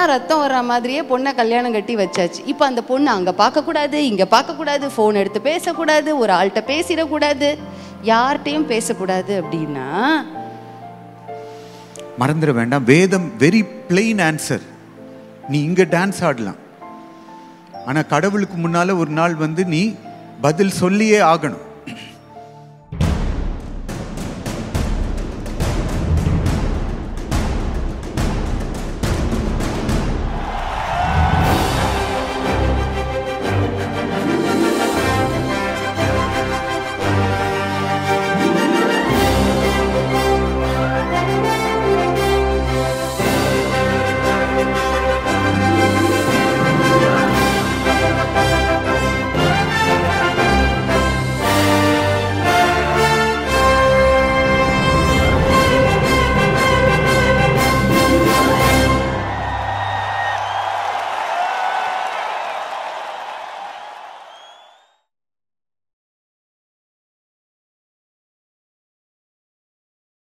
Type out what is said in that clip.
எல்லாம் ரத்தம் வர்ற மாதிரியே பொண்ணை கல்யாணம் கட்டி வச்சாச்சு. இப்போ அந்த பொண்ணு அங்கே பார்க்கக்கூடாது, இங்கே பார்க்கக்கூடாது, ஃபோன் எடுத்து பேசக்கூடாது, ஒரு ஆள்கிட்ட பேசிடக்கூடாது, யார்கிட்டையும் பேசக்கூடாது அப்படின்னா மறந்துட வேண்டாம். வேதம் வெரி பிளெயின் ஆன்சர். நீ இங்க டான்ஸ் ஆடலாம், ஆனா கடவுளுக்கு முன்னால ஒரு நாள் வந்து நீ பதில் சொல்லியே ஆகணும்.